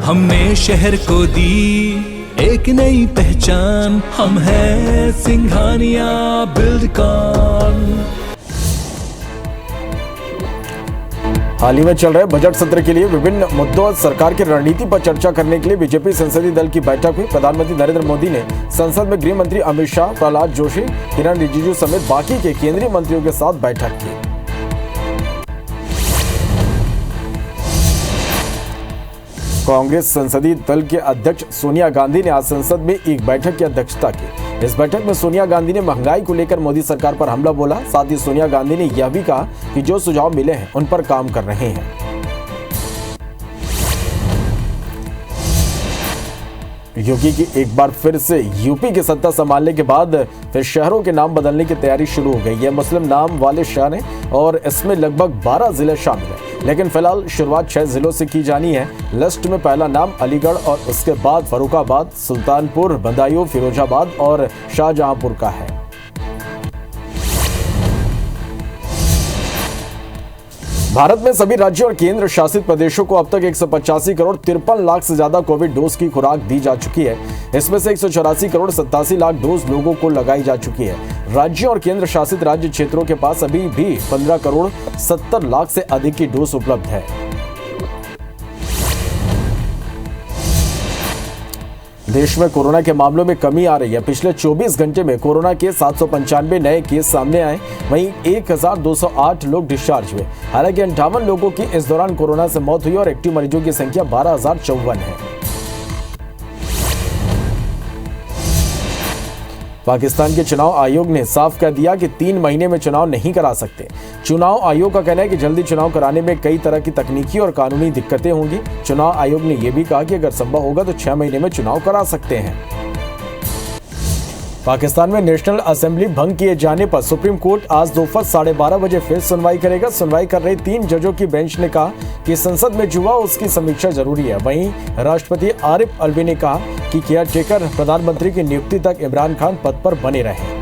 हमने शहर को दी एक नई पहचान, हम हैं सिंघानिया बिल्डकॉन। हाल ही में चल रहे बजट सत्र के लिए विभिन्न मुद्दों और सरकार की रणनीति पर चर्चा करने के लिए बीजेपी संसदीय दल की बैठक हुई। प्रधानमंत्री नरेंद्र मोदी ने संसद में गृह मंत्री अमित शाह, प्रहलाद जोशी, किरण रिजिजू समेत बाकी के केंद्रीय मंत्रियों के साथ बैठक की। कांग्रेस संसदीय दल के अध्यक्ष सोनिया गांधी ने आज संसद में एक बैठक की अध्यक्षता की। इस बैठक में सोनिया गांधी ने महंगाई को लेकर मोदी सरकार पर हमला बोला। साथ ही सोनिया गांधी ने यह भी कहा कि जो सुझाव मिले हैं उन पर काम कर रहे हैं। योगी की एक बार फिर से यूपी की सत्ता संभालने के बाद फिर शहरों के नाम बदलने की तैयारी शुरू हो गई। यह मुस्लिम नाम वाले शहर हैं और इसमें लगभग 12 जिले शामिल हैं, लेकिन फिलहाल शुरुआत 6 जिलों से की जानी है। लिस्ट में पहला नाम अलीगढ़ और उसके बाद फर्रुखाबाद, सुल्तानपुर, बदायूं, फिरोजाबाद और शाहजहांपुर का है। भारत में सभी राज्यों और केंद्र शासित प्रदेशों को अब तक 185 करोड़ 53 लाख से ज्यादा कोविड डोज की खुराक दी जा चुकी है। इसमें से 184 करोड़ 87 लाख डोज लोगों को लगाई जा चुकी है। राज्यों और केंद्र शासित राज्य क्षेत्रों के पास अभी भी 15 करोड़ 70 लाख से अधिक की डोज उपलब्ध है। देश में कोरोना के मामलों में कमी आ रही है। पिछले 24 घंटे में कोरोना के 795 नए केस सामने आए, वहीं 1208 लोग डिस्चार्ज हुए। हालांकि 58 लोगों की इस दौरान कोरोना से मौत हुई और एक्टिव मरीजों की संख्या 12,054 है। पाकिस्तान के चुनाव आयोग ने साफ कर दिया कि 3 महीने में चुनाव नहीं करा सकते। चुनाव आयोग का कहना है कि जल्दी चुनाव कराने में कई तरह की तकनीकी और कानूनी दिक्कतें होंगी। चुनाव आयोग ने यह भी कहा कि अगर संभव होगा तो 6 महीने में चुनाव करा सकते हैं। पाकिस्तान में नेशनल असेंबली भंग किए जाने पर सुप्रीम कोर्ट आज दोपहर 12:30 बजे फिर सुनवाई करेगा। सुनवाई कर रही 3 जजों की बेंच ने कहा कि संसद में जो हुआ उसकी समीक्षा जरूरी है। वहीं राष्ट्रपति आरिफ अलवी ने कहा कि केयरटेकर प्रधानमंत्री की नियुक्ति तक इमरान खान पद पर बने रहे।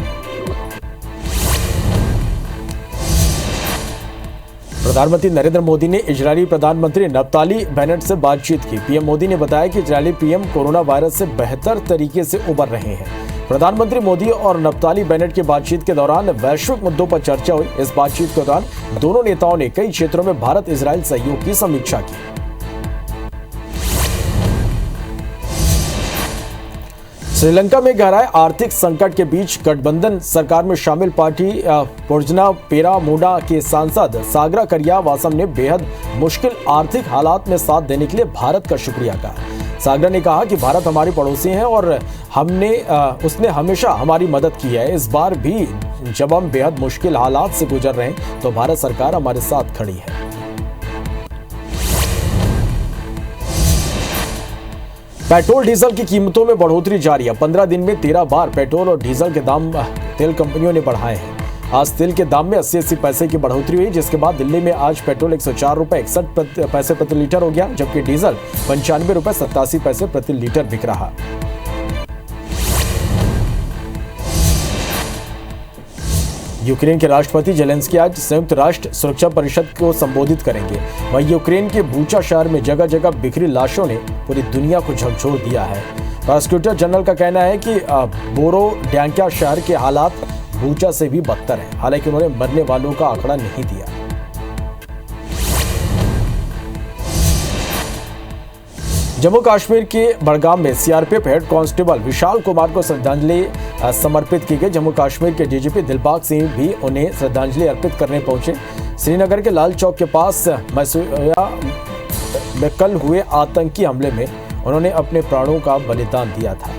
प्रधानमंत्री नरेंद्र मोदी ने इजरायली प्रधानमंत्री नफ्ताली बेनेट से बातचीत की। पीएम मोदी ने बताया कि इजरायली पीएम कोरोना वायरस से बेहतर तरीके से उबर रहे हैं। प्रधानमंत्री मोदी और नफ्ताली बेनेट की बातचीत के दौरान वैश्विक मुद्दों पर चर्चा हुई। इस बातचीत के दौरान दोनों नेताओं ने कई क्षेत्रों में भारत इजरायल सहयोग की समीक्षा की। श्रीलंका में गहराए आर्थिक संकट के बीच गठबंधन सरकार में शामिल पार्टी पोर्जना पेरामुडा के सांसद सागरा करियावासम ने बेहद मुश्किल आर्थिक हालात में साथ देने के लिए भारत का शुक्रिया कहा। सागरा ने कहा कि भारत हमारे पड़ोसी हैं और उसने हमेशा हमारी मदद की है। इस बार भी जब हम बेहद मुश्किल हालात से गुजर रहे हैं तो भारत सरकार हमारे साथ खड़ी है। पेट्रोल डीजल की कीमतों में बढ़ोतरी जारी है। 15 दिन में 13 बार पेट्रोल और डीजल के दाम तेल कंपनियों ने बढ़ाए हैं। आज तेल के दाम में 80-80 पैसे की बढ़ोतरी हुई, जिसके बाद दिल्ली में आज पेट्रोल 104 रुपए 61 पैसे प्रति लीटर हो गया, जबकि डीजल 95 रुपए 87 पैसे प्रति लीटर बिक रहा। यूक्रेन के राष्ट्रपति जेलेंस्की आज संयुक्त राष्ट्र सुरक्षा परिषद को संबोधित करेंगे। वहीं यूक्रेन के बूचा शहर में जगह जगह बिखरी लाशों ने पूरी दुनिया को झकझोर दिया है। प्रोसिक्यूटर जनरल का कहना है कि बोरोड्यांका शहर के हालात बूचा से भी बदतर है। हालांकि उन्होंने मरने वालों का आंकड़ा नहीं दिया। जम्मू कश्मीर के बड़गाम में CRPF head constable Vishal Kumar को श्रद्धांजलि समर्पित की गई। जम्मू कश्मीर के डीजीपी दिलबाग सिंह भी उन्हें श्रद्धांजलि अर्पित करने पहुंचे। श्रीनगर के लाल चौक के पास मैसूया में कल हुए आतंकी हमले में उन्होंने अपने प्राणों का बलिदान दिया था।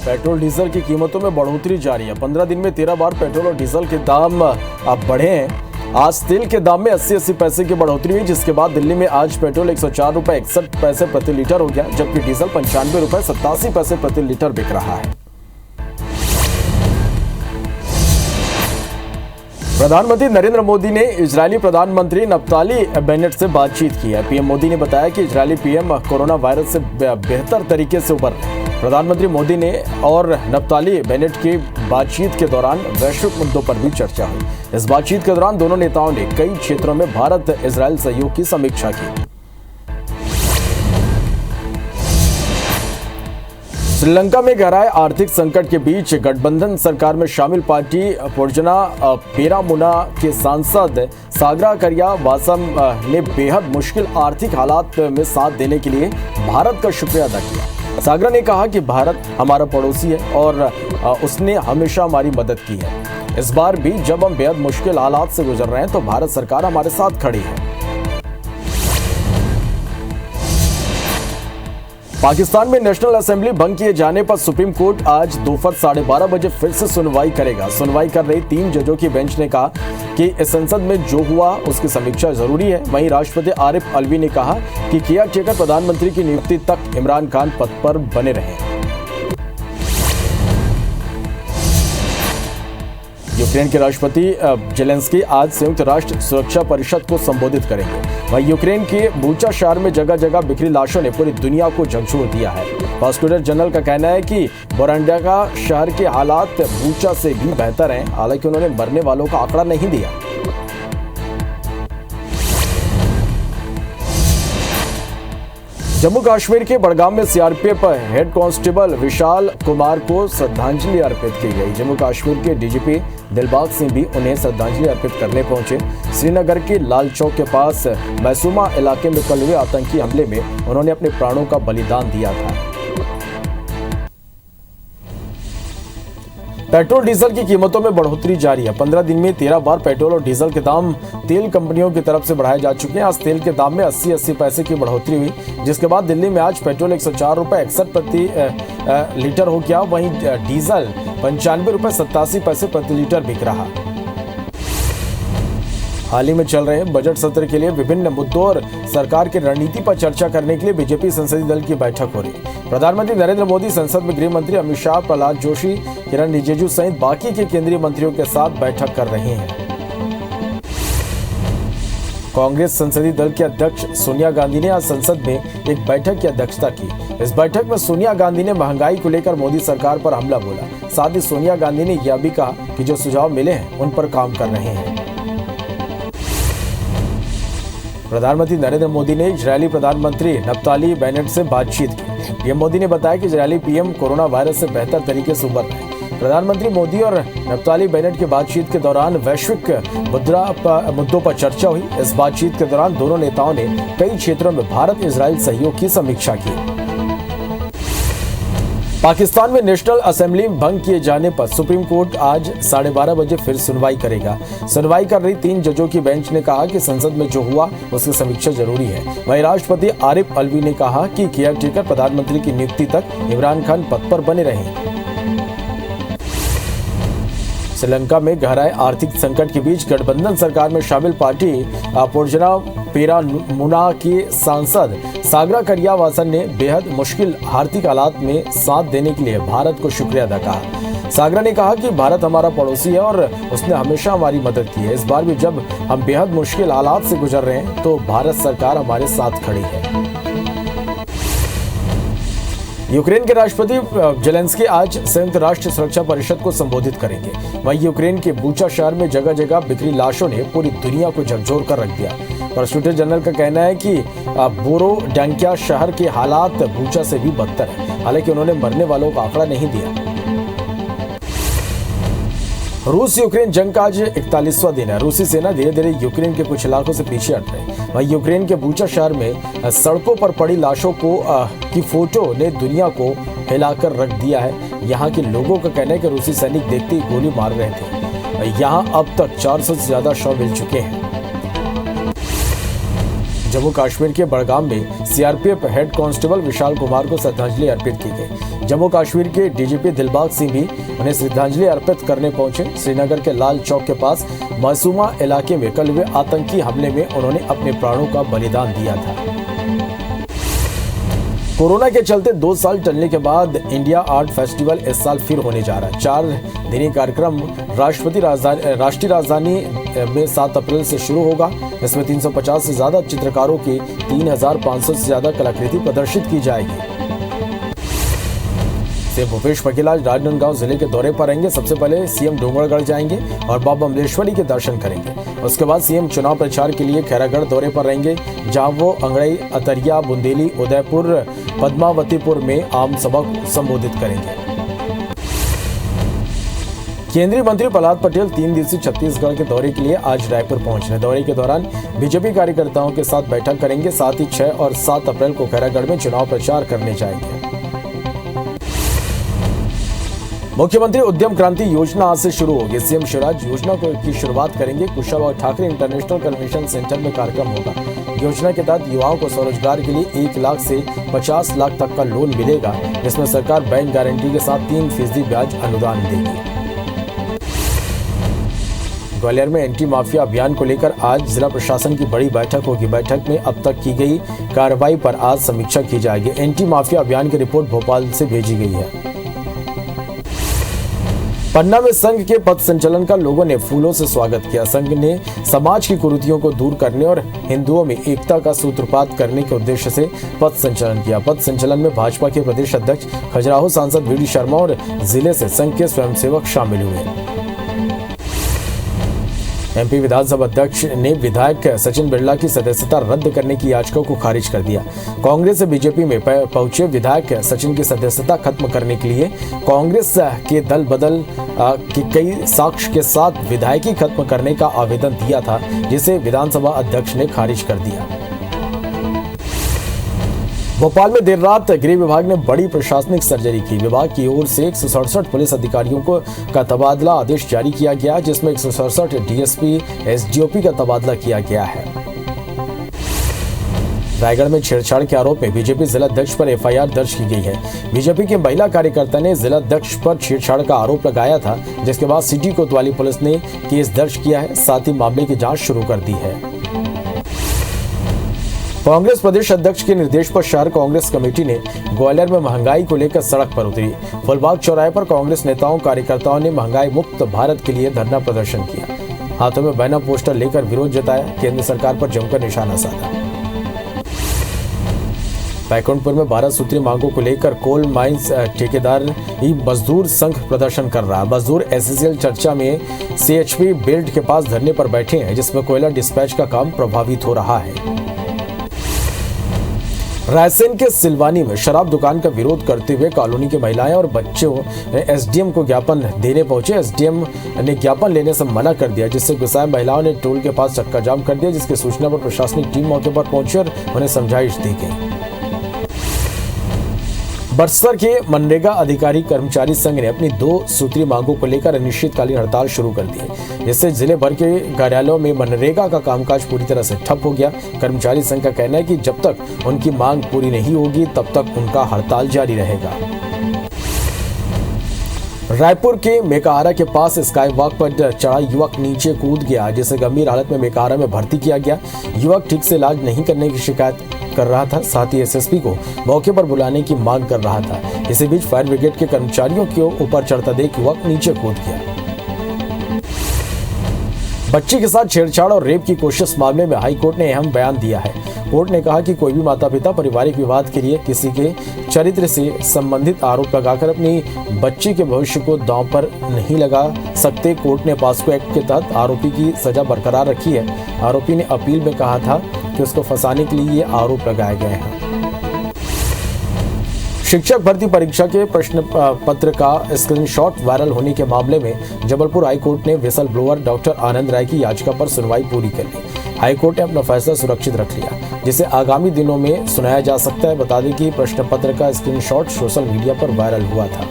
पेट्रोल डीजल की कीमतों में बढ़ोतरी जारी है। 15 दिन में 13 बार पेट्रोल और डीजल के दाम अब बढ़े हैं। आज तेल के दाम में 80-80 पैसे की बढ़ोतरी हुई, जिसके बाद दिल्ली में आज पेट्रोल 104 रुपए 61 पैसे प्रति लीटर हो गया, जबकि डीजल 95 रुपए 87 पैसे प्रति लीटर बिक रहा है। प्रधानमंत्री नरेंद्र मोदी ने इजरायली प्रधानमंत्री नफ्ताली बेनेट से बातचीत की है। पीएम मोदी ने बताया कि इजरायली पीएम कोरोना वायरस से बेहतर तरीके से उबर रहे हैं। प्रधानमंत्री मोदी ने और नफ्ताली बेनेट की बातचीत के दौरान वैश्विक मुद्दों पर भी चर्चा हुई। इस बातचीत के दौरान दोनों नेताओं ने कई क्षेत्रों में भारत इजरायल सहयोग की समीक्षा की। श्रीलंका में गहराए आर्थिक संकट के बीच गठबंधन सरकार में शामिल पार्टी पोर्जना पेरामुना के सांसद सागरा करिया वासम ने बेहद मुश्किल आर्थिक हालात में साथ देने के लिए भारत का शुक्रिया अदा किया। सागरा ने कहा कि भारत हमारा पड़ोसी है और उसने हमेशा हमारी मदद की है। इस बार भी जब हम बेहद मुश्किल हालात से गुजर रहे हैं तो भारत सरकार हमारे साथ खड़ी है। पाकिस्तान में नेशनल असेंबली भंग किए जाने पर सुप्रीम कोर्ट आज दोपहर 12:30 बजे फिर से सुनवाई करेगा। सुनवाई कर रही 3 जजों की बेंच ने कहा कि संसद में जो हुआ उसकी समीक्षा जरूरी है। वहीं राष्ट्रपति आरिफ अलवी ने कहा कि केयर टेकर प्रधानमंत्री की नियुक्ति तक इमरान खान पद पर बने रहे। यूक्रेन के राष्ट्रपति जेलेंस्की आज संयुक्त राष्ट्र सुरक्षा परिषद को संबोधित करेंगे। वहीं यूक्रेन के बूचा शहर में जगह जगह बिखरी लाशों ने पूरी दुनिया को झकझोर दिया है। प्रोसिक्यूटर जनरल का कहना है कि बोरंडाका शहर के हालात बूचा से भी बेहतर हैं। हालांकि उन्होंने मरने वालों का आंकड़ा नहीं दिया। जम्मू कश्मीर के बड़गाम में CRPF head constable Vishal Kumar को श्रद्धांजलि अर्पित की गई। जम्मू कश्मीर के डीजीपी दिलबाग सिंह भी उन्हें श्रद्धांजलि अर्पित करने पहुंचे। श्रीनगर के लाल चौक के पास मैसूमा इलाके में कल हुए आतंकी हमले में उन्होंने अपने प्राणों का बलिदान दिया था। पेट्रोल डीजल की कीमतों में बढ़ोतरी जारी है। 15 दिन में 13 बार पेट्रोल और डीजल के दाम तेल कंपनियों की तरफ से बढ़ाए जा चुके हैं। आज तेल के दाम में 80 पैसे की बढ़ोतरी हुई, जिसके बाद दिल्ली में आज पेट्रोल 104 रुपए 61 प्रति लीटर हो गया। वहीं डीजल 95 रुपए 87 पैसे प्रति लीटर बिक रहा। हाल ही में चल रहे बजट सत्र के लिए विभिन्न मुद्दों और सरकार की रणनीति पर चर्चा करने के लिए बीजेपी संसदीय दल की बैठक हो रही। प्रधानमंत्री नरेंद्र मोदी संसद में गृह मंत्री अमित शाह, प्रहलाद जोशी, किरण रिजिजू सहित बाकी के केंद्रीय मंत्रियों के साथ बैठक कर रहे हैं। कांग्रेस संसदीय दल के अध्यक्ष सोनिया गांधी ने आज संसद में एक बैठक की अध्यक्षता की। इस बैठक में सोनिया गांधी ने महंगाई को लेकर मोदी सरकार पर हमला बोला। साथ ही सोनिया गांधी ने यह भी कहा कि जो सुझाव मिले हैं उन पर काम कर रहे हैं। प्रधानमंत्री नरेंद्र मोदी ने इजरायली प्रधानमंत्री नफ्ताली बेनेट से बातचीत की। पीएम मोदी ने बताया कि इजरायली पीएम कोरोना वायरस से बेहतर तरीके से उबर रहे हैं। प्रधानमंत्री मोदी और नफ्ताली बेनेट की बातचीत के दौरान वैश्विक मुद्दों पर चर्चा हुई। इस बातचीत के दौरान दोनों नेताओं ने कई क्षेत्रों में भारत इजरायल सहयोग की समीक्षा की। पाकिस्तान में नेशनल असेंबली भंग किए जाने पर सुप्रीम कोर्ट आज 12:30 बजे फिर सुनवाई करेगा। सुनवाई कर रही 3 जजों की बेंच ने कहा कि संसद में जो हुआ उसकी समीक्षा जरूरी है। वहीं राष्ट्रपति आरिफ अलवी ने कहा कि केयर टेकर प्रधानमंत्री की नियुक्ति तक इमरान खान पद पर बने रहे। श्रीलंका में गहराए आर्थिक संकट के बीच गठबंधन सरकार में शामिल पार्टी पोर्जना पेरामुना की सांसद सागरा करिया वासन ने बेहद मुश्किल आर्थिक हालात में साथ देने के लिए भारत को शुक्रिया अदा कहा। सागरा ने कहा कि भारत हमारा पड़ोसी है और उसने हमेशा हमारी मदद की है। इस बार भी जब हम बेहद मुश्किल हालात से गुजर रहे हैं तो भारत सरकार हमारे साथ खड़ी है। यूक्रेन के राष्ट्रपति जेलेंस्की आज संयुक्त राष्ट्र सुरक्षा परिषद को संबोधित करेंगे। वहीं यूक्रेन के बूचा शहर में जगह जगह बिखरी लाशों ने पूरी दुनिया को झकझोर कर रख दिया। प्रोसिक्यूटर जनरल का कहना है कि बोरोडांका शहर के हालात बूचा से भी बदतर है। हालांकि उन्होंने मरने वालों का आंकड़ा नहीं दिया। रूस यूक्रेन जंग का आज 41वां दिन है। रूसी सेना धीरे धीरे यूक्रेन के कुछ इलाकों से पीछे हट रही है। वहीं यूक्रेन के बूचा शहर में सड़कों पर पड़ी लाशों की फोटो ने दुनिया को हिलाकर रख दिया है। यहाँ के लोगों का कहना है कि रूसी सैनिक देखते ही गोली मार रहे थे। यहाँ अब तक 400 से ज्यादा शव मिल चुके हैं। जम्मू कश्मीर के बड़गाम में CRPF head constable Vishal Kumar को श्रद्धांजलि अर्पित की गई। जम्मू कश्मीर के डीजीपी दिलबाग सिंह भी उन्हें श्रद्धांजलि अर्पित करने पहुंचे। श्रीनगर के लाल चौक के पास मैसूमा इलाके में कल हुए आतंकी हमले में उन्होंने अपने प्राणों का बलिदान दिया था। कोरोना के चलते 2 साल टलने के बाद इंडिया आर्ट फेस्टिवल इस साल फिर होने जा रहा है। 4 दिनी कार्यक्रम राष्ट्रीय राजधानी में 7 अप्रैल से शुरू होगा। इसमें 350 से ज्यादा चित्रकारों की 3500 से ज्यादा कलाकृति प्रदर्शित की जाएगी। सीएम भूपेश बघेल आज राजनांदगांव जिले के दौरे पर रहेंगे। सबसे पहले सीएम डोंगरगढ़ जाएंगे और बाबा बमलेश्वरी के दर्शन करेंगे। उसके बाद सीएम चुनाव प्रचार के लिए खैरागढ़ दौरे पर रहेंगे, जहां वो अंगड़ई, अतरिया, बुंदेली, उदयपुर, पद्मावतीपुर में आम सभा को संबोधित करेंगे। केंद्रीय मंत्री प्रहलाद पटेल 3 दिवसीय छत्तीसगढ़ के दौरे के लिए आज रायपुर पहुंचे। दौरे के दौरान बीजेपी कार्यकर्ताओं के साथ बैठक करेंगे, साथ ही 6 और 7 अप्रैल को खैरागढ़ में चुनाव प्रचार करने जाएंगे। मुख्यमंत्री उद्यम क्रांति योजना आज से शुरू होगी। सीएम शिवराज योजना की शुरुआत करेंगे। Kushabhau Thackeray international convention centre में कार्यक्रम होगा। योजना के तहत युवाओं को स्वरोजगार के लिए 1 लाख से 50 लाख तक का लोन मिलेगा, जिसमें सरकार बैंक गारंटी के साथ 3% ब्याज अनुदान देगी। ग्वालियर में एंटी माफिया अभियान को लेकर आज जिला प्रशासन की बड़ी बैठक होगी। बैठक में अब तक की गई कार्रवाई पर आज समीक्षा की जाएगी। एंटी माफिया अभियान की रिपोर्ट भोपाल से भेजी गई है। पन्ना में संघ के पथ संचलन का लोगों ने फूलों से स्वागत किया। संघ ने समाज की कुरीतियों को दूर करने और हिंदुओं में एकता का सूत्रपात करने के उद्देश्य से पथ संचलन किया। पथ संचलन में भाजपा के प्रदेश अध्यक्ष खजुराहो सांसद वीडी शर्मा और जिले से संघ के स्वयंसेवक शामिल हुए। एमपी विधानसभा अध्यक्ष ने विधायक सचिन बिरला की सदस्यता रद्द करने की याचिका को खारिज कर दिया। कांग्रेस से बीजेपी में पहुंचे विधायक सचिन की सदस्यता खत्म करने के लिए कांग्रेस के दल बदल के कई साक्ष्य के साथ विधायकी खत्म करने का आवेदन दिया था, जिसे विधानसभा अध्यक्ष ने खारिज कर दिया। भोपाल में देर रात गृह विभाग ने बड़ी प्रशासनिक सर्जरी की। विभाग की ओर से 167 पुलिस अधिकारियों का तबादला आदेश जारी किया गया, जिसमें 167 डीएसपी, एसडीओपी का तबादला किया गया है। रायगढ़ में छेड़छाड़ के आरोप में बीजेपी जिलाध्यक्ष पर एफआईआर दर्ज की गई है। बीजेपी के महिला कार्यकर्ता ने जिलाध्यक्ष पर छेड़छाड़ का आरोप लगाया था, जिसके बाद सिटी कोतवाली पुलिस ने केस दर्ज किया है, साथ ही मामले की जांच शुरू कर दी है। कांग्रेस प्रदेश अध्यक्ष के निर्देश पर शहर कांग्रेस कमेटी ने ग्वालियर में महंगाई को लेकर सड़क पर उतरी। फुलबाग चौराहे पर कांग्रेस नेताओं कार्यकर्ताओं ने महंगाई मुक्त भारत के लिए धरना प्रदर्शन किया। हाथों में बैनर पोस्टर लेकर विरोध जताया, केंद्र सरकार पर जमकर निशाना साधा। बैकुंठपुर में 12 सूत्री मांगों को लेकर कोल माइंस ठेकेदार मजदूर संघ प्रदर्शन कर रहा है। मजदूर एससीएल चर्चा में सीएचपी बिल्ड के पास धरने पर बैठे हैं, जिसमें कोयला डिस्पैच का काम प्रभावित हो रहा है। रायसेन के सिलवानी में शराब दुकान का विरोध करते हुए कॉलोनी की महिलाएं और बच्चों एसडीएम को ज्ञापन देने पहुंचे। एसडीएम ने ज्ञापन लेने से मना कर दिया, जिससे गुस्साए महिलाओं ने टोल के पास चक्का जाम कर दिया, जिसकी सूचना पर प्रशासनिक टीम मौके पर पहुंची और उन्हें समझाइश दी गई। बक्सर के मनरेगा अधिकारी कर्मचारी संघ ने अपनी 2 सूत्री मांगों को लेकर अनिश्चितकालीन हड़ताल शुरू कर दी है, जिससे जिले भर के कार्यालयों में मनरेगा का कामकाज पूरी तरह से ठप हो गया। कर्मचारी संघ का कहना है कि जब तक उनकी मांग पूरी नहीं होगी, तब तक उनका हड़ताल जारी रहेगा। रायपुर के मेकाहारा के पास स्काई वॉक पर चढ़ा युवक नीचे कूद गया, जिसे गंभीर हालत में मेकाहारा में भर्ती किया गया। युवक ठीक से इलाज नहीं करने की शिकायत कर रहा था, साथ ही एसएसपी को मौके पर बुलाने की मांग कर रहा था। इसी बीच फायर ब्रिगेड के कर्मचारियों के ऊपर चढ़ता देख युवक नीचे कूद गया। बच्ची के साथ छेड़छाड़ और रेप की कोशिश मामले में हाई कोर्ट ने अहम बयान दिया है। कोर्ट ने कहा कि कोई भी माता पिता पारिवारिक विवाद के लिए किसी के चरित्र से संबंधित आरोप लगाकर अपनी बच्ची के भविष्य को दांव पर नहीं लगा सकते। कोर्ट ने पॉस्को एक्ट के तहत आरोपी की सजा बरकरार रखी है। आरोपी ने अपील में कहा था कि उसको फंसाने के लिए ये आरोप लगाए गए हैं। शिक्षक भर्ती परीक्षा के प्रश्न पत्र का स्क्रीनशॉट वायरल होने के मामले में जबलपुर हाईकोर्ट ने विसल ब्लोअर डॉक्टर आनंद राय की याचिका पर सुनवाई पूरी कर ली। हाईकोर्ट ने अपना फैसला सुरक्षित रख लिया, जिसे आगामी दिनों में सुनाया जा सकता है। बता दें कि प्रश्न पत्र का स्क्रीनशॉट सोशल मीडिया पर वायरल हुआ था।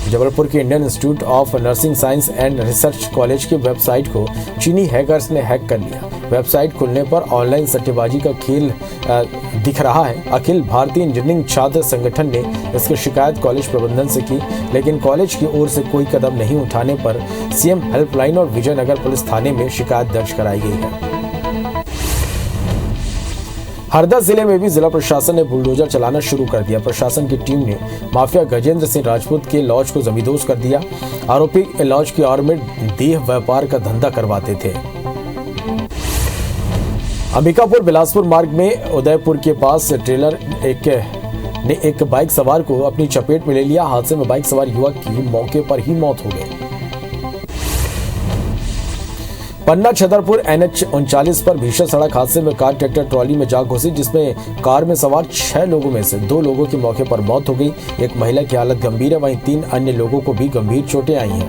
जबलपुर के Indian institute of nursing science and research college की वेबसाइट को चीनी हैकर्स ने हैक कर लिया। वेबसाइट खुलने पर ऑनलाइन सट्टेबाजी का खेल दिख रहा है। अखिल भारतीय इंजीनियरिंग छात्र संगठन ने इसकी शिकायत कॉलेज प्रबंधन से की, लेकिन कॉलेज की ओर से कोई कदम नहीं उठाने पर सीएम हेल्पलाइन और विजयनगर पुलिस थाने में शिकायत दर्ज कराई गई है। हरदा जिले में भी जिला प्रशासन ने बुलडोजर चलाना शुरू कर दिया। प्रशासन की टीम ने माफिया गजेंद्र सिंह राजपूत के लॉज को जमींदोज कर दिया। आरोपी लॉज की ओर में देह व्यापार का धंधा करवाते थे। अंबिकापुर बिलासपुर मार्ग में उदयपुर के पास ट्रेलर ने एक बाइक सवार को अपनी चपेट में ले लिया। हादसे में बाइक सवार युवक की मौके पर ही मौत हो गई। पन्ना छतरपुर NH 39 पर भीषण सड़क हादसे में कार ट्रैक्टर ट्रॉली में जा घुसी, जिसमें कार में सवार 6 लोगों में से 2 लोगों की मौके पर मौत हो गई। एक महिला की हालत गंभीर है, वहीं 3 अन्य लोगों को भी गंभीर चोटें आई हैं।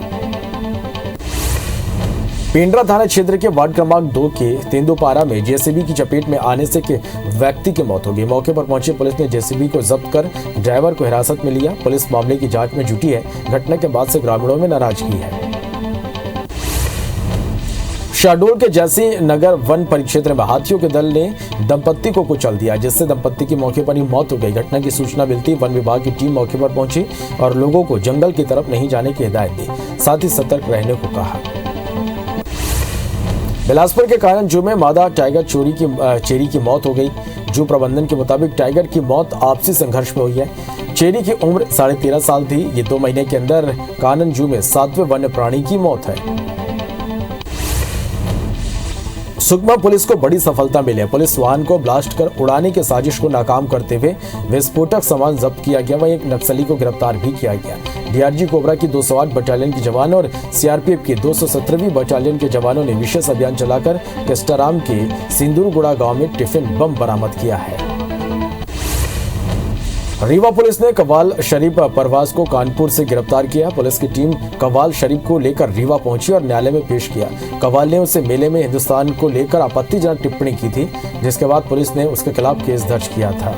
पेंड्रा थाना क्षेत्र के वार्ड क्रमांक 2 के तेंदुपारा में जेसीबी की चपेट में आने से एक व्यक्ति की मौत हो गई। मौके पर पहुंची पुलिस ने जेसीबी को जब्त कर ड्राइवर को हिरासत में लिया। पुलिस मामले की जांच में जुटी है। घटना के बाद से ग्रामीणों में नाराजगी है। शहडोल के जैसी नगर वन परिक्षेत्र में हाथियों के दल ने दंपत्ति को कुचल दिया, जिससे दंपत्ति की मौके पर ही मौत हो गई। घटना की सूचना मिलती वन विभाग की टीम मौके पर पहुंची और लोगों को जंगल की तरफ नहीं जाने की हिदायत दी, साथ ही सतर्क रहने को कहा। बिलासपुर के कानन जू में मादा टाइगर चेरी की मौत हो गई। जू प्रबंधन के मुताबिक टाइगर की मौत आपसी संघर्ष में हुई है। चेरी की उम्र 13.5 साल थी। ये 2 महीने के अंदर कानन जू में 7वें वन्य प्राणी की मौत है। सुकमा पुलिस को बड़ी सफलता मिली है। पुलिस वाहन को ब्लास्ट कर उड़ाने की साजिश को नाकाम करते हुए विस्फोटक सामान जब्त किया गया। वहीं एक नक्सली को गिरफ्तार भी किया गया। डीआरजी कोबरा की 208 बटालियन के जवान और सीआरपीएफ की 217वीं बटालियन के जवानों ने विशेष अभियान चलाकर केस्टाराम के सिंदूरगुड़ा गांव में टिफिन बम बरामद किया है। रीवा पुलिस ने कव्वाल शरीफ परवाज को कानपुर से गिरफ्तार किया। पुलिस की टीम कव्वाल शरीफ को लेकर रीवा पहुंची और न्यायालय में पेश किया। कव्वाल ने उसे मेले में हिंदुस्तान को लेकर आपत्तिजनक टिप्पणी की थी, जिसके बाद पुलिस ने उसके खिलाफ केस दर्ज किया था।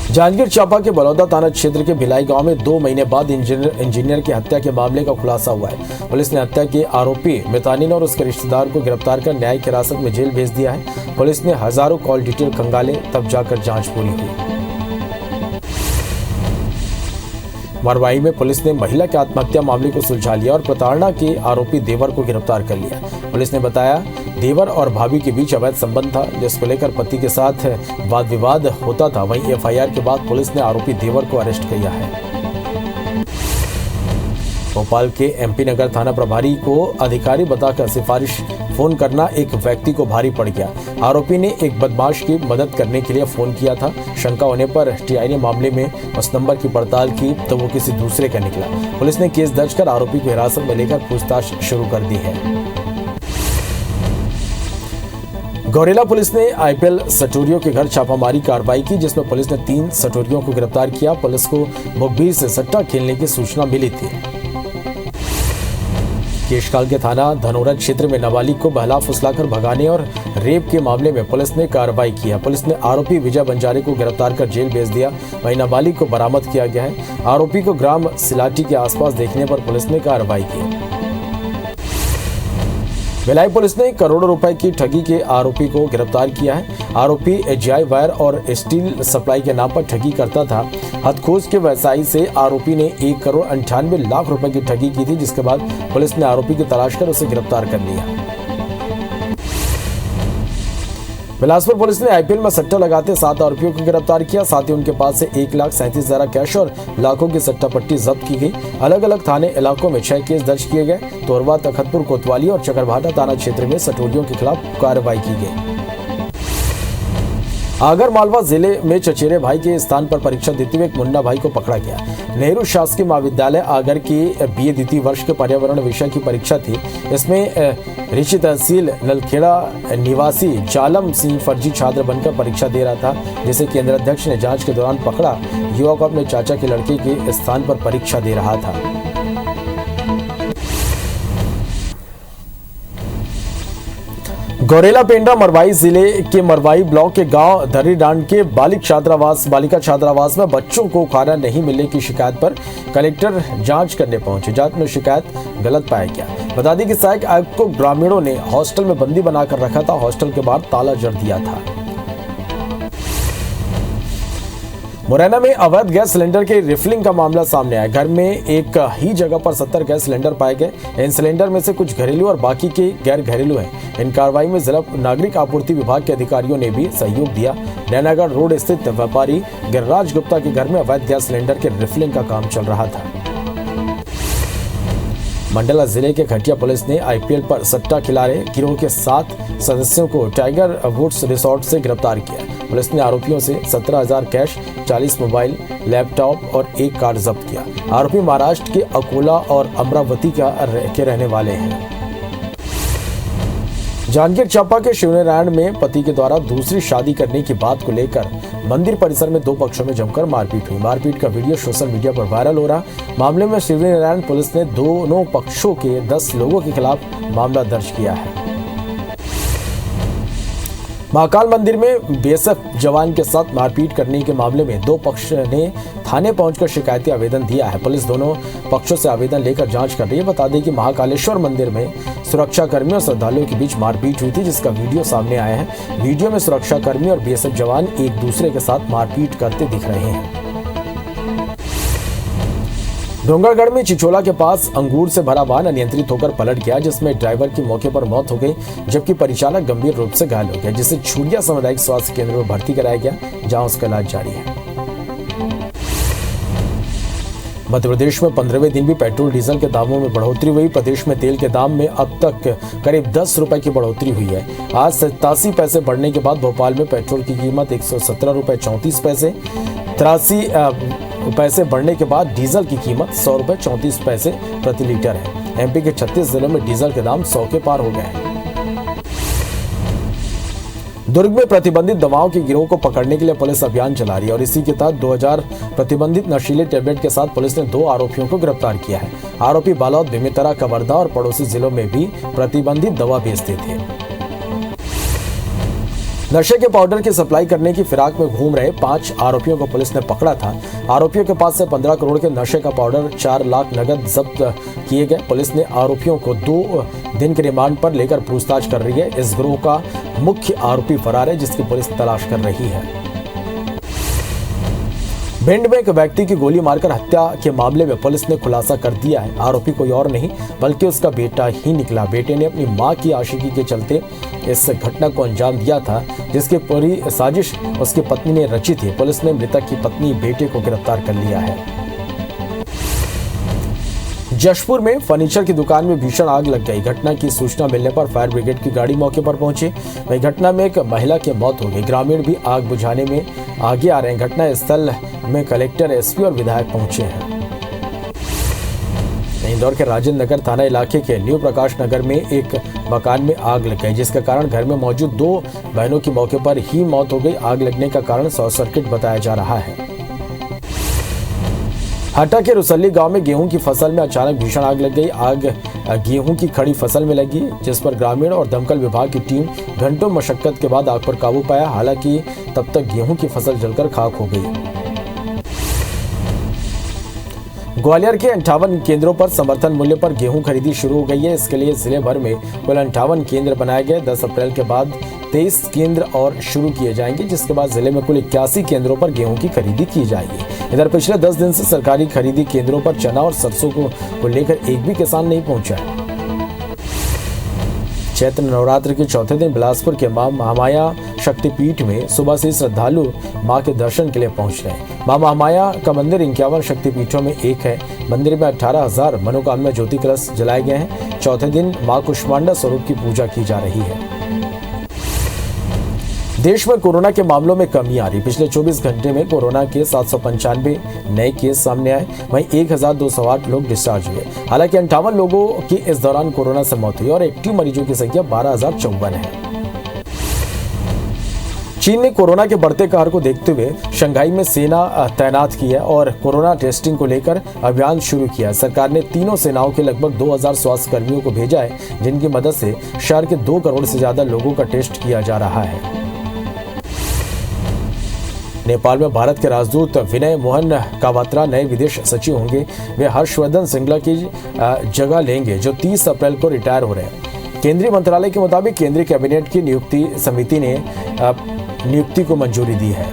जांजगीर चांपा के बलौदा थाना क्षेत्र के भिलाई गांव में 2 महीने बाद इंजीनियर की हत्या के मामले का खुलासा हुआ है। पुलिस ने हत्या के आरोपी मितानिन और उसके रिश्तेदार को गिरफ्तार कर न्यायिक हिरासत में जेल भेज दिया है। पुलिस ने हजारों कॉल डिटेल खंगाले, तब जाकर जांच पूरी हुई। मरवाई में पुलिस ने महिला के आत्महत्या मामले को सुलझा लिया और प्रताड़ना के आरोपी देवर को गिरफ्तार कर लिया। पुलिस ने बताया देवर और भाभी के बीच अवैध संबंध था, जिसको लेकर पति के साथ वाद विवाद होता था। वहीं एफआईआर के बाद पुलिस ने आरोपी देवर को अरेस्ट किया है। भोपाल के एमपी नगर थाना प्रभारी को अधिकारी बताकर सिफारिश फोन करना एक व्यक्ति को भारी पड़ गया। आरोपी ने एक बदमाश की मदद करने के लिए फोन किया था। शंका होने पर टीआई ने मामले में उस नंबर की पड़ताल की तो वो किसी दूसरे का निकला। पुलिस ने केस दर्ज कर आरोपी को हिरासत में लेकर पूछताछ शुरू कर दी है। गौरेला पुलिस ने आईपीएल सटोरियों के घर छापामारी कार्रवाई की, जिसमें पुलिस ने 3 सटोरियों को गिरफ्तार किया। पुलिस को मुखबिर से सट्टा खेलने की सूचना मिली थी। केशकाल के थाना धनोरा क्षेत्र में नाबालिग को बहला फुसलाकर भगाने और रेप के मामले में पुलिस ने कार्रवाई किया। पुलिस ने आरोपी विजय बंजारे को गिरफ्तार कर जेल भेज दिया। वहीं नाबालिग को बरामद किया गया है। आरोपी को ग्राम सिलाटी के आसपास देखने पर पुलिस ने कार्रवाई की। भिलाई पुलिस ने करोड़ों रुपए की ठगी के आरोपी को गिरफ्तार किया है। आरोपी एजीआई वायर और स्टील सप्लाई के नाम पर ठगी करता था। हथखोज के व्यवसायी से आरोपी ने 1,98,00,000 रुपए की ठगी की थी, जिसके बाद पुलिस ने आरोपी की तलाश कर उसे गिरफ्तार कर लिया। बिलासपुर पुलिस ने आईपीएल में सट्टा लगाते 7 आरोपियों को गिरफ्तार किया। साथ ही उनके पास से 1,37,000 कैश और लाखों की सट्टा पट्टी जब्त की गई। अलग अलग थाने इलाकों में 6 केस दर्ज किए गए। तोरवा, तखतपुर, कोतवाली और चकरभाटा थाना क्षेत्र में सटोरियों के खिलाफ कार्रवाई की गई। आगर मालवा जिले में चचेरे भाई के स्थान पर परीक्षा देते हुए एक मुन्ना भाई को पकड़ा गया। नेहरू शासकीय महाविद्यालय आगर की बीए द्वितीय वर्ष के पर्यावरण विषय की परीक्षा थी। इसमें ऋषि तहसील नलखेड़ा निवासी जालम सिंह फर्जी छात्र बनकर परीक्षा दे रहा था, जिसे केंद्र अध्यक्ष ने जांच के दौरान पकड़ा। युवक अपने चाचा के लड़के के स्थान पर परीक्षा दे रहा था। गौरेला पेंड्रा मरवाई जिले के मरवाई ब्लॉक के गांव धरीडांड के बालिका छात्रावास में बच्चों को खाना नहीं मिलने की शिकायत पर कलेक्टर जांच करने पहुंचे। जांच में शिकायत गलत पाया गया। बता दें कि सहायक आयुक्त को ग्रामीणों ने हॉस्टल में बंदी बनाकर रखा था। हॉस्टल के बाहर ताला जड़ दिया था। मुरैना में अवैध गैस सिलेंडर के रिफिलिंग का मामला सामने आया। घर में एक ही जगह पर 70 गैस सिलेंडर पाए गए। इन सिलेंडर में से कुछ घरेलू और बाकी के गैर घरेलू हैं। इन कार्रवाई में जिला नागरिक आपूर्ति विभाग के अधिकारियों ने भी सहयोग दिया। नैनागढ़ रोड स्थित व्यापारी गिरिराज गुप्ता के घर में अवैध गैस सिलेंडर के रिफिलिंग का काम चल रहा था। मंडला जिले के खटिया पुलिस ने आईपीएल पर सट्टा खिलारे गिरोह के 7 सदस्यों को टाइगर वुड्स रिसोर्ट से गिरफ्तार किया। पुलिस ने आरोपियों से 17,000 कैश, 40 मोबाइल, लैपटॉप और 1 कार जब्त किया। आरोपी महाराष्ट्र के अकोला और अमरावती के रहने वाले हैं। जांजगीर चांपा के शिवनारायण में पति के द्वारा दूसरी शादी करने की बात को लेकर मंदिर परिसर में दो पक्षों में जमकर मारपीट हुई। मारपीट का वीडियो सोशल मीडिया पर वायरल हो रहा। मामले में शिवनारायण पुलिस ने दोनों पक्षों के 10 लोगों के खिलाफ मामला दर्ज किया है। महाकाल मंदिर में बीएसएफ जवान के साथ मारपीट करने के मामले में दो पक्ष ने थाने पहुंचकर शिकायती आवेदन दिया है। पुलिस दोनों पक्षों से आवेदन लेकर जांच कर रही है। बता दें कि महाकालेश्वर मंदिर में सुरक्षा कर्मियों और श्रद्धालुओं के बीच मारपीट हुई थी, जिसका वीडियो सामने आया है। वीडियो में सुरक्षा कर्मी और बीएसएफ जवान एक दूसरे के साथ मारपीट करते दिख रहे हैं। डोंगरगढ़ में चिचोला के पास अंगूर से भरा वाहन अनियंत्रित होकर पलट गया, जिसमें ड्राइवर की मौके पर मौत हो गई, जबकि परिचालक गंभीर रूप से घायल हो गया, जिसे छुरिया सामुदायिक स्वास्थ्य केंद्र में भर्ती कराया गया, जहां उसका इलाज जारी है। मध्य प्रदेश में 15वें दिन भी पेट्रोल डीजल के दामों में बढ़ोतरी हुई। प्रदेश में तेल के दाम में अब तक करीब 10 रुपए की बढ़ोतरी हुई है। आज 87 पैसे बढ़ने के बाद भोपाल में पेट्रोल की कीमत 117 रुपए 34 पैसे, 83 पैसे बढ़ने के बाद डीजल की कीमत 100 रुपए 34 पैसे प्रति लीटर है। एमपी के 36 जिलों में डीजल के दाम 100 के पार हो गए हैं। दुर्ग में प्रतिबंधित दवाओं के गिरोह को पकड़ने के लिए पुलिस अभियान चला रही है और इसी के तहत 2000 प्रतिबंधित नशीले टैबलेट के साथ पुलिस ने 2 आरोपियों को गिरफ्तार किया है। आरोपी बालोद, बेमेतरा, कवर्धा और पड़ोसी जिलों में भी प्रतिबंधित दवा बेचते थे। नशे के पाउडर की सप्लाई करने की फिराक में घूम रहे 5 आरोपियों को पुलिस ने पकड़ा था। आरोपियों के पास से 15 करोड़ के नशे का पाउडर, 4 लाख नगद जब्त किए गए। पुलिस ने आरोपियों को 2 दिन के रिमांड पर लेकर पूछताछ कर रही है। इस गिरोह का मुख्य आरोपी फरार है, जिसकी पुलिस तलाश कर रही है। भिंड में एक व्यक्ति की गोली मारकर हत्या के मामले में पुलिस ने खुलासा कर दिया है। आरोपी कोई और नहीं बल्कि उसका बेटा ही निकला। बेटे ने अपनी मां की आशिकी के चलते इस घटना को अंजाम दिया था, जिसकी पूरी साजिश उसकी पत्नी ने रची थी। पुलिस ने मृतक की पत्नी बेटे को गिरफ्तार कर लिया है। जशपुर में फर्नीचर की दुकान में भीषण आग लग गई। घटना की सूचना मिलने पर फायर ब्रिगेड की गाड़ी मौके पर पहुंची। वहीं घटना में एक महिला की मौत हो गई। ग्रामीण भी आग बुझाने में आगे आ रहे हैं। घटना स्थल में कलेक्टर, एसपी और विधायक पहुंचे हैं। इंदौर के राजेंद्र नगर थाना इलाके के न्यू प्रकाश नगर में एक मकान में आग लग गई, जिसके कारण घर में मौजूद 2 बहनों की मौके पर ही मौत हो गई। आग लगने का कारण शॉर्ट सर्किट बताया जा रहा है। हटा के रुसल्ली गांव में गेहूं की फसल में अचानक भीषण आग लग गई। आग गेहूं की खड़ी फसल में लगी, जिस पर ग्रामीण और दमकल विभाग की टीम घंटों मशक्कत के बाद आग पर काबू पाया। हालांकि तब तक गेहूं की फसल जलकर खाक हो गई। ग्वालियर के 58 केंद्रों पर समर्थन मूल्य पर गेहूं खरीदी शुरू हो गई है। इसके लिए जिले भर में कुल 58 केंद्र बनाए गए। 10 अप्रैल के बाद 23 केंद्र और शुरू किए जाएंगे, जिसके बाद जिले में कुल 81 केंद्रों पर गेहूं की खरीदी की जाएगी। इधर पिछले 10 दिन से सरकारी खरीदी केंद्रों पर चना और सरसों को लेकर एक भी किसान नहीं पहुंचा है। चैत्र नवरात्र के चौथे दिन बिलासपुर के मां महामाया शक्तिपीठ में सुबह से श्रद्धालु मां के दर्शन के लिए पहुंच रहे हैं। मां महामाया का मंदिर 51 शक्तिपीठों में एक है। मंदिर में 18,000 मनोकामना ज्योति कलश जलाए गए हैं। चौथे दिन मां कुष्मांडा स्वरूप की पूजा की जा रही है। देश में कोरोना के मामलों में कमी आ रही। पिछले 24 घंटे में कोरोना के 795 नए केस सामने आए। वहीं 1208 लोग डिस्चार्ज हुए। हालांकि 58 लोगों की इस दौरान कोरोना से मौत हुई और एक्टिव मरीजों की संख्या 12,054 है। चीन ने कोरोना के बढ़ते कहर को देखते हुए शंघाई में सेना तैनात की है और कोरोना टेस्टिंग को लेकर अभियान शुरू किया है। सरकार ने तीनों सेनाओं के लगभग 2000 स्वास्थ्य कर्मियों को भेजा है, जिनकी मदद से शहर के 2 करोड़ से ज्यादा लोगों का टेस्ट किया जा रहा है। नेपाल में भारत के राजदूत विनय मोहन कावात्रा नए विदेश सचिव होंगे। वे हर्षवर्धन श्रृंगला की जगह लेंगे, जो 30 अप्रैल को रिटायर हो रहे हैं। केंद्रीय मंत्रालय के मुताबिक केंद्रीय कैबिनेट की नियुक्ति समिति ने नियुक्ति को मंजूरी दी है।